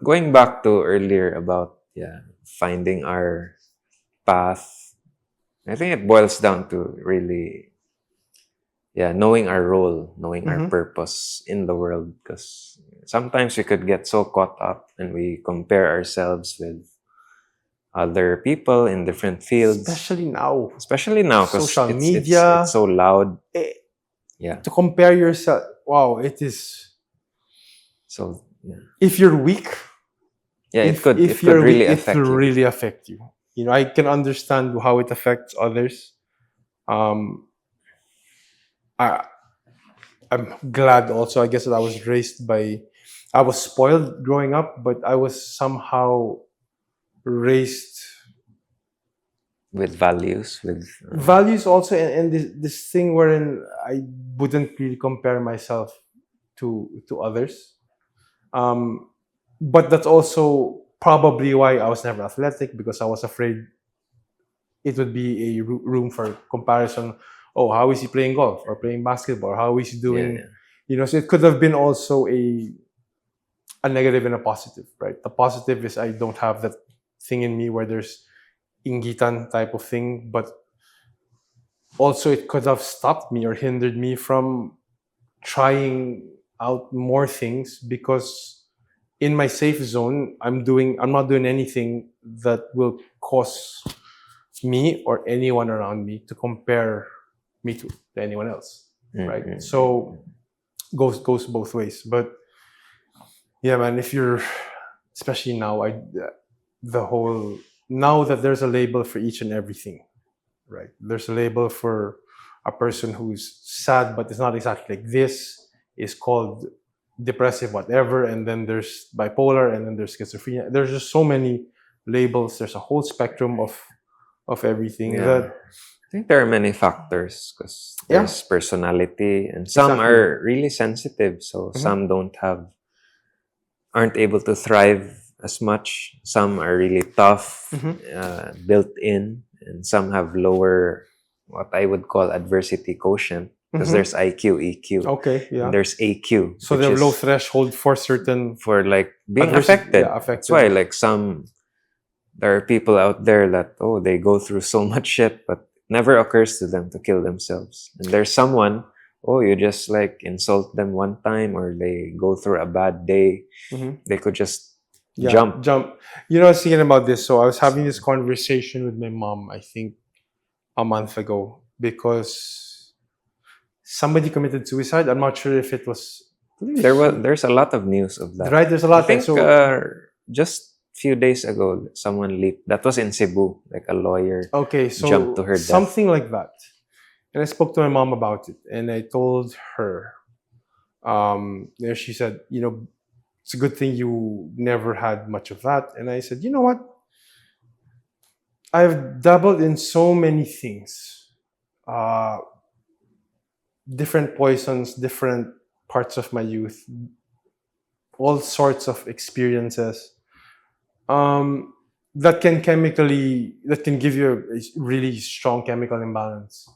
going back to earlier about finding our path, I think it boils down to really knowing our role, knowing our Mm-hmm. purpose in the world. Because sometimes we could get so caught up and we compare ourselves with other people in different fields. Especially now, Because social it's media. so loud. eh, Yeah. to compare yourself, wow, it is. So If you're weak, it could really it will affect you. really affect you. I can understand how it affects others. Um, I I'm glad also. I guess that I was spoiled growing up, but I was somehow raised With values, with values also, and this thing wherein I wouldn't really compare myself to others. Um, but that's also probably why I was never athletic, because I was afraid it would be a room for comparison. Oh, how is he playing golf or playing basketball? How is he doing? yeah. So it could have been also a negative and a positive, right? The positive is I don't have that thing in me where there's ingitan type of thing, but also it could have stopped me or hindered me from trying out more things, because in my safe zone I'm not doing anything that will cause me or anyone around me to compare me to anyone else, right? Mm-hmm. So goes both ways. But yeah, man, if you're, especially now, the whole, now that there's a label for each and everything, right? There's a label for a person who's sad, but it's not exactly like this, is called depressive whatever, and then there's bipolar, and then there's schizophrenia. There's just so many labels. There's a whole spectrum of everything Yeah. that, I think there are many factors because yeah, there's personality and some exactly. are really sensitive, so Mhm. some aren't able to thrive as much. Some are really tough, Mhm. built in, and some have lower, what I would call adversity quotient, because Mhm. there's IQ, EQ, Okay, and yeah. there's AQ, So they which have low is threshold for certain for like being adversity, affected. yeah, That's why affected. like there are people out there that they go through so much shit, but never occurs to them to kill themselves. And there's someone, you just like insult them one time or they go through a bad day, Mhm. they could just Yeah, jump. jump. I was thinking about this. So I was having this So conversation with my mom, I think a month ago, because somebody committed suicide. I'm not sure if it was, there's a lot of news of that. right. There's a I lot. think So just few days ago someone leaked that was in Cebu, like a lawyer okay, jumped to so her death. something like that. And I spoke to my mom about it, and I told her. She said, it's a good thing you never had much of that. And I said, you know what? I've dabbled in so many things, uh, different poisons, different parts of my youth, all sorts of experiences, um, that can give you a really strong chemical imbalance.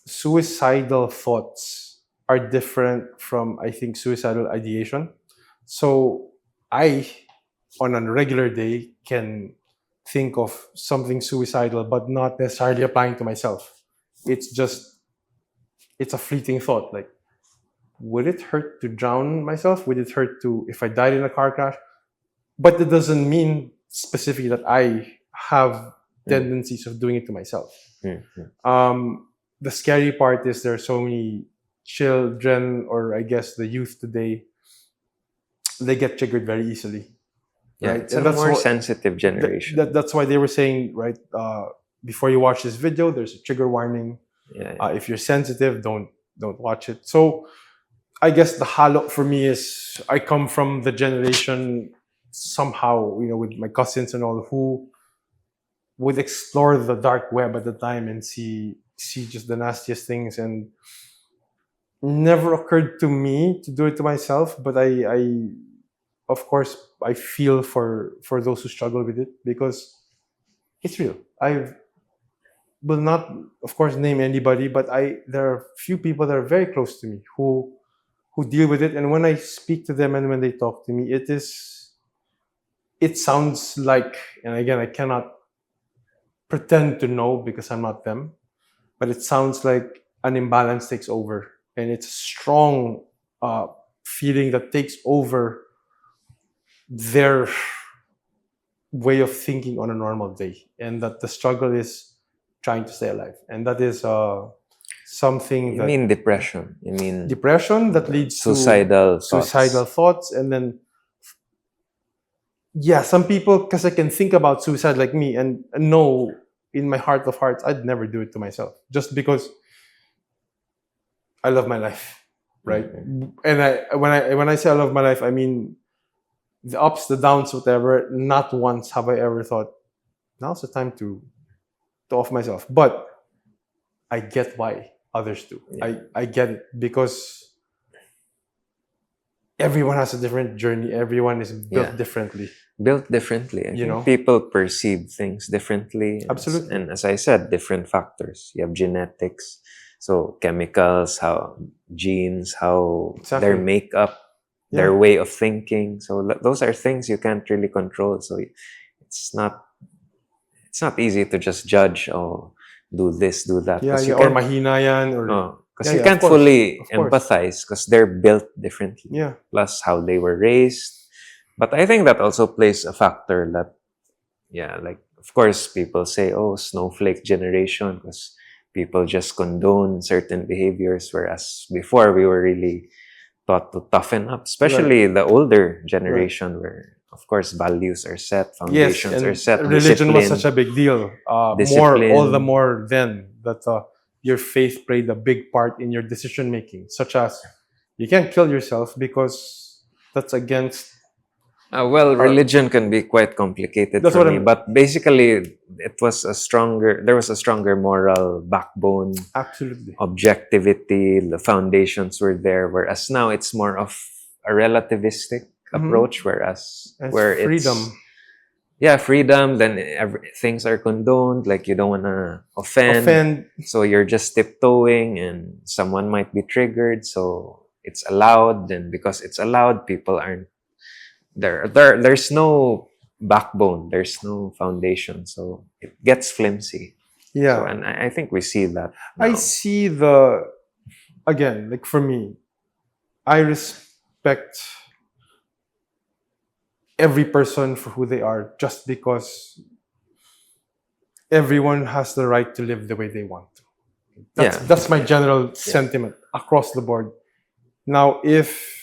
Suicidal thoughts are different from, I think, suicidal ideation. So I, on a regular day, can think of something suicidal, but not necessarily applying to myself. It's just, it's a fleeting thought. Like, would it hurt to drown myself? Would it hurt to, if I died in a car crash? But it doesn't mean specifically that I have Mm, tendencies of doing it to myself. mm, mm. The scary part is there are so many children, or I guess the youth today, they get triggered very easily, Yeah, right? it's a And that's more what sensitive generation. that's why they were saying, right? Before you watch this video, there's a trigger warning. Yeah, If you're sensitive, don't watch it. So I guess the halo for me is I come from the generation somehow, with my cousins and all, who would explore the dark web at the time and see just the nastiest things, and never occurred to me to do it to myself. But I of course I feel for those who struggle with it, because it's real. I will not, of course, name anybody, but I there are few people that are very close to me who who deal with it, and when I speak to them and when they talk to me, it sounds like, and again, I cannot pretend to know because I'm not them, but it sounds like an imbalance takes over, and it's a strong feeling that takes over their way of thinking on a normal day, and that the struggle is trying to stay alive, and that is something You that mean depression? You mean depression that leads to suicidal suicidal thoughts? thoughts, and then yeah, some people, because I can think about suicide like me and know in my heart of hearts I'd never do it to myself, just because I love my life, right? And when I say I love my life, I mean the ups, the downs, whatever. Not once have I ever thought now's the time to off myself. But I get why others do. Yeah. I get it, because everyone has a different journey. Everyone is built Yeah. differently. Built differently. I You think know? people perceive things differently. Absolutely. And as I said, different factors. You have genetics, so chemicals, how genes, how their Exactly. makeup, their Yeah. way of thinking. So those are things you can't really control. So it's not it's not easy to just judge, oh, do this, do that, Yeah, because yeah. you Or can't. mahina yan, or Oh, because yeah, you yeah, of can't course. fully Of course. empathize because they're built differently. Yeah. Plus how they were raised. But I think that also plays a factor that, yeah, like, of course, people say, oh, snowflake generation, because people just condone certain behaviors, whereas before we were really taught to toughen up, especially the older generation, where, of course, values are set, Yes, foundations are and set, religion was such discipline, a big deal. All the discipline. more then that your faith played a big part in your decision making, such as you can't kill yourself because that's against Well, our. religion can be quite complicated That's for what me, I'm. but basically, there was a stronger moral backbone, Absolutely. objectivity, the foundations were there, whereas now it's more of a relativistic approach, And where it's, freedom. yeah, freedom, then things are condoned, like you don't want to offend, Offend. so you're just tiptoeing and someone might be triggered, so it's allowed, and because it's allowed, people aren't there's no backbone, there's no foundation, so it gets flimsy. So, Yeah. and I think we see that I now. see again, like for me, I respect every person for who they are, just because everyone has the right to live the way they want to. Yeah. That's my general sentiment across the board. Now, if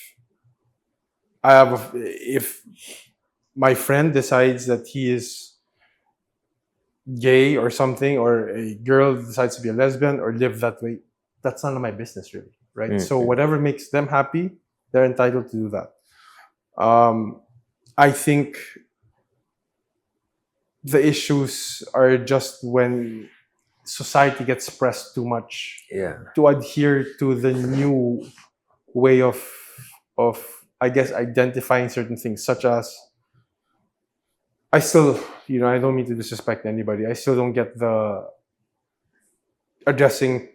my friend decides that he is gay or something, or a girl decides to be a lesbian or live that way, that's none of my business, really, right? So whatever makes them happy, they're entitled to do that. I think the issues are just when society gets pressed too much Yeah. to adhere to the new way of I guess identifying certain things, such as I still, I don't mean to disrespect anybody. I still don't get the addressing.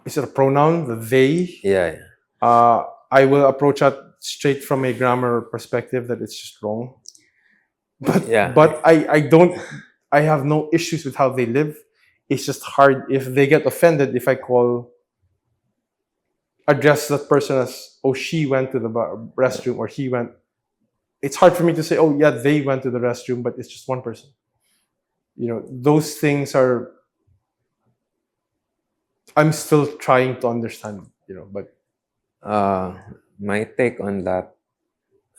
Is it a pronoun? The they. Yeah. I will approach that straight from a grammar perspective that it's just wrong. But Yeah. I don't. I have no issues with how they live. It's just hard if they get offended if I address that person as, oh, she went to the restroom, or he went. It's hard for me to say, oh yeah, they went to the restroom, but it's just one person. Those things are. I'm still trying to understand. But My take on that,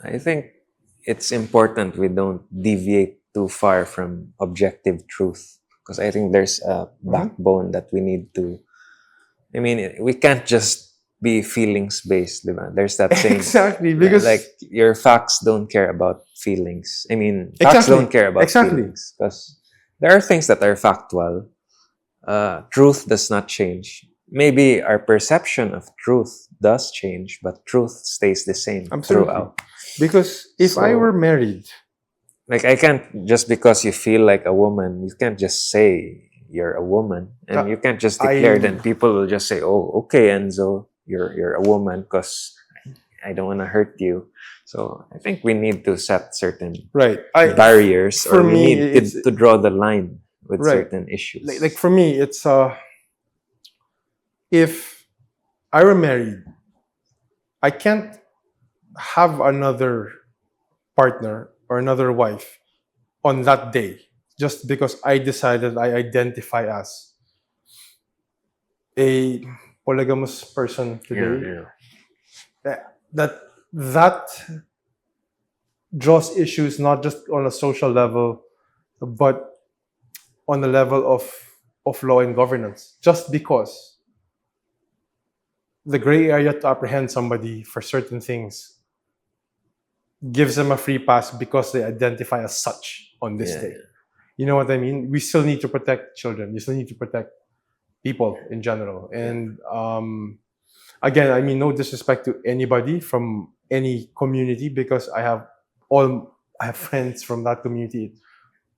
I think it's important we don't deviate too far from objective truth, because I think there's a backbone that we need to. I mean, we can't just be feelings based, diba? There's that saying, exactly, because like, your facts don't care about feelings. I mean, facts exactly, don't care about exactly. feelings, because there are things that are factual. Truth does not change. Maybe our perception of truth does change, but truth stays the same Absolutely. throughout. Because if I were married, like, I can't, just because you feel like a woman, you can't just say you're a woman, and you can't just declare. Then people will just say, "Oh, okay, Enzo, you're a woman because I don't want to hurt you. So I think we need to set certain Right. barriers, For or we me, need it's to draw the line with right. certain issues. Like for me, it's if I were married, I can't have another partner or another wife on that day just because I decided I identify as a polygamous person today. That that draws issues not just on a social level, but on the level of law and governance. Just because the gray area to apprehend somebody for certain things gives them a free pass because they identify as such on this Yeah, day. You know what I mean? We still need to protect children. We still need to protect people in general. And again, I mean, no disrespect to anybody from any community, because I have friends from that community.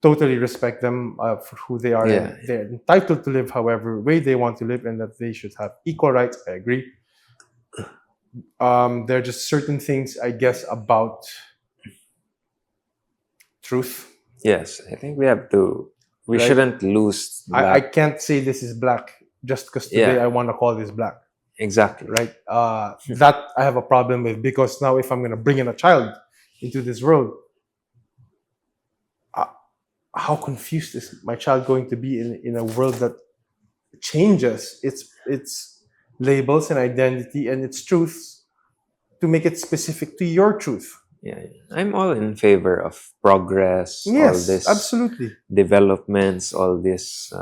Totally respect them for who they are. Yeah. And they're entitled to live however way they want to live, and that they should have equal rights. I agree. There are just certain things, I guess, about truth. Yes, I think we have to. We Right. shouldn't lose I that. can't say this is black just because today Yeah. I want to call this black. Exactly. Right? That I have a problem with, because now if I'm going to bring in a child into this world, how confused is my child going to be in a world that changes its labels and identity and its truths to make it specific to your truth? Yeah, I'm all in favor of progress, all Yes, this absolutely. developments, all these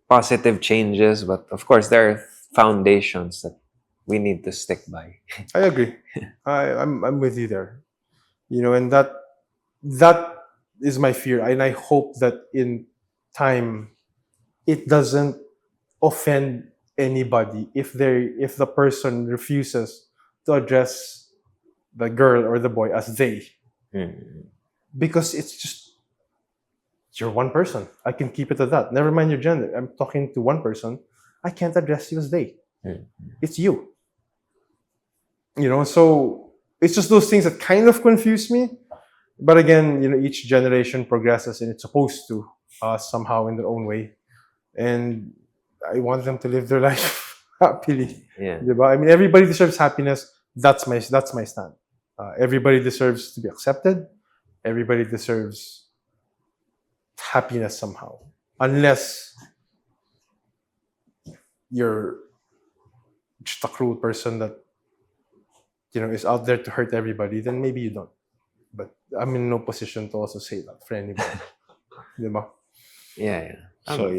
positive changes. But of course, there are foundations that we need to stick by. I agree. I'm with you there. You know, and that is my fear, and I hope that in time it doesn't offend anybody if the person refuses to address the girl or the boy as they, Mm. because it's just, you're one person. I can keep it at that. Never mind your gender. I'm talking to one person. I can't address you as they. Mm. It's you. You know, so it's just those things that kind of confuse me. But again, you know, each generation progresses, and it's supposed to somehow in their own way. And I want them to live their life happily. Yeah. Diba? I mean, everybody deserves happiness. That's my stand. Everybody deserves to be accepted. Everybody deserves happiness somehow, unless you're just a cruel person that, you know, is out there to hurt everybody. Then maybe you don't. But I'm in no position to also say that for anybody. Diba? Yeah. So yeah.